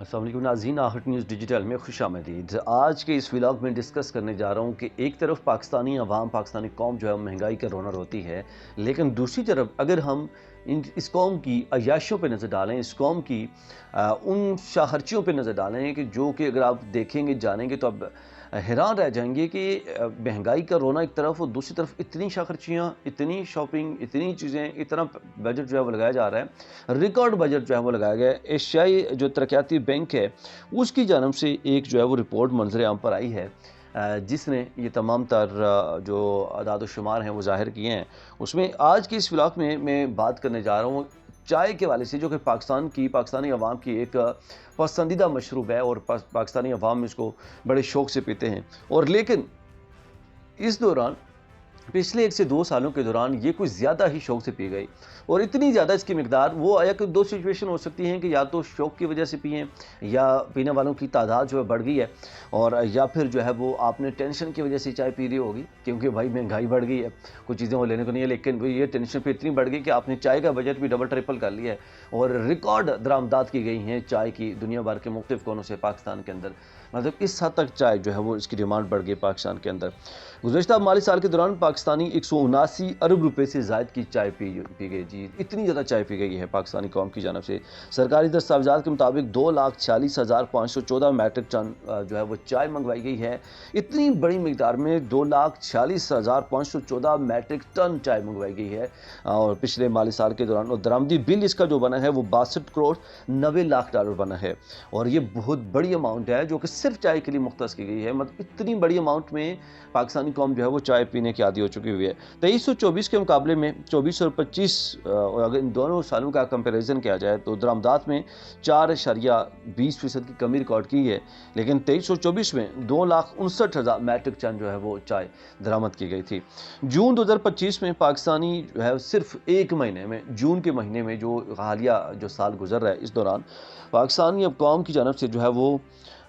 अस्सलाम वालेकुम नाज़रीन, आहट न्यूज़ डिजिटल में खुशामदीद। आज के इस व्लॉग में डिस्कस करने जा रहा हूँ कि एक तरफ पाकिस्तानी अवाम, पाकिस्तानी कौम जो है महंगाई का रोना रोती है, लेकिन दूसरी तरफ अगर हम इस कौम की अय्याशियों पे नज़र डालें, इस कौम की उन शाहर्चियों पे नज़र डालें कि जो कि अगर आप देखेंगे, जानेंगे तो अब हैरान रह जाएंगे कि महंगाई का रोना एक तरफ और दूसरी तरफ इतनी शाखर्चियाँ, इतनी शॉपिंग, इतनी चीज़ें, इतना बजट जो है वो लगाया जा रहा है। रिकॉर्ड बजट जो है वो लगाया गया है। एशियाई जो तरक्याती बैंक है उसकी जानब से एक जो है वो रिपोर्ट मंजर आम पर आई है, जिसने ये तमाम तर जो अदाद शुमार हैं वो ज़ाहिर किए हैं। उसमें आज के इस व्लॉग में मैं बात करने जा रहा हूँ चाय के वाले से, जो कि पाकिस्तानी अवाम की एक पसंदीदा मशरूब है और पाकिस्तानी अवाम इसको बड़े शौक़ से पीते हैं। और लेकिन इस दौरान पिछले 1 से 2 सालों के दौरान ये कुछ ज़्यादा ही शौक़ से पी गई, और इतनी ज़्यादा इसकी मिकदार, वो एक 2 सिचुएशन हो सकती हैं कि या तो शौक़ की वजह से पिएँ, या पीने वालों की तादाद जो है बढ़ गई है, और या फिर जो है वो आपने टेंशन की वजह से चाय पी रही होगी, क्योंकि भाई महंगाई बढ़ गई है, कुछ चीज़ें वो लेने को नहीं है, लेकिन ये टेंशन पे इतनी बढ़ गई कि आपने चाय का बजट भी डबल ट्रिपल कर लिया है। और रिकॉर्ड दरामदात की गई हैं चाय की दुनिया भर के मुख्तलिफ कोनों से पाकिस्तान के अंदर। मतलब इस हद तक चाय जो है वो इसकी डिमांड बढ़ गई पाकिस्तान के अंदर। गुज़श्ता माली साल के दौरान पाकिस्तानी 179 अरब रुपए से ज़ायद की चाय पी गई। जी, इतनी ज़्यादा चाय पी गई है पाकिस्तानी कौम की जानब से। सरकारी दस्तावेज़ात के मुताबिक 2,46,514 मैट्रिक टन जो है वो चाय मंगवाई गई है। इतनी बड़ी मिकदार में 2,46,514 मैट्रिक टन चाय मंगवाई गई है और पिछले माली साल के दौरान। और दरामदी बिल इसका जो बना है वो 62 करोड़ 90 लाख डॉलर बना है, और ये बहुत बड़ी अमाउंट है जो कि सिर्फ चाय के लिए मुख्तस की गई है। मतलब इतनी बड़ी अमाउंट में पाकिस्तानी कौम जो है वो चाय पीने की आदी हो चुकी हुई है। 2324 के मुकाबले में 24 और 25, और अगर इन दोनों सालों का कंपैरिजन किया जाए तो दरामदात में 4.20% की कमी रिकॉर्ड की है, लेकिन 23 और 24 में 2,59,000 मैट्रिक टन जो है वो चाय दरामद की गई थी। जून 2025 में पाकिस्तानी जो है सिर्फ एक महीने में, जून के महीने में जो हालिया जो साल गुजर रहा है, इस दौरान पाकिस्तानी अब कौम की जानब से जो है वो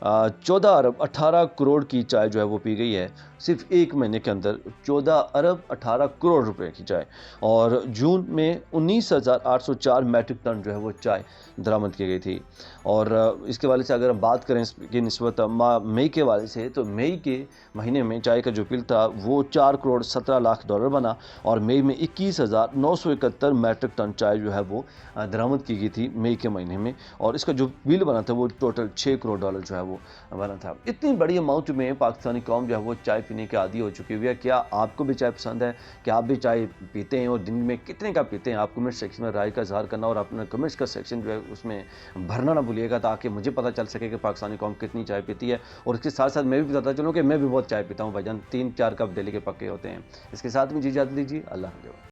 14 अरब 18 करोड़ की चाय जो है वो पी गई है सिर्फ एक महीने के अंदर। 14 अरब 18 करोड़ रुपए की चाय, और जून में 19,804 मैट्रिक टन जो है वो चाय दरामद की गई थी। और इसके वाले से अगर हम बात करें इसकी निस्बत मई के वाले से, तो मई के महीने में चाय का जो बिल था वो 4 करोड़ 17 लाख डॉलर बना, और मई में 21,971 मैट्रिक टन चाय जो है वो दरामद की गई थी मई के महीने में, और इसका जो बिल बना था वो टोटल 6 करोड़ डॉलर जो है वो बना था। इतनी बड़ी अमाउंट में पाकिस्तानी कौम जो है वो चाय पीने के आदी हो चुकी हुई है। क्या आपको भी चाय पसंद है? क्या आप भी चाय पीते हैं, और दिन में कितने का पीते हैं? आप कमेंट सेक्शन में राय का इज़हार करना, और अपना कमेंट्स का सेक्शन जो है उसमें भरना ना भूलिएगा, ताकि मुझे पता चल सके कि पाकिस्तानी कौम कितनी चाय पीती है। और इसके साथ साथ मैं भी बताता चलूँ कि मैं भी बहुत चाय पीता हूँ भाईजान, 3-4 कप डेली के पक्के होते हैं। इसके साथ में जी इजाज़त दीजिए। अल्लाह हाफ़िज़।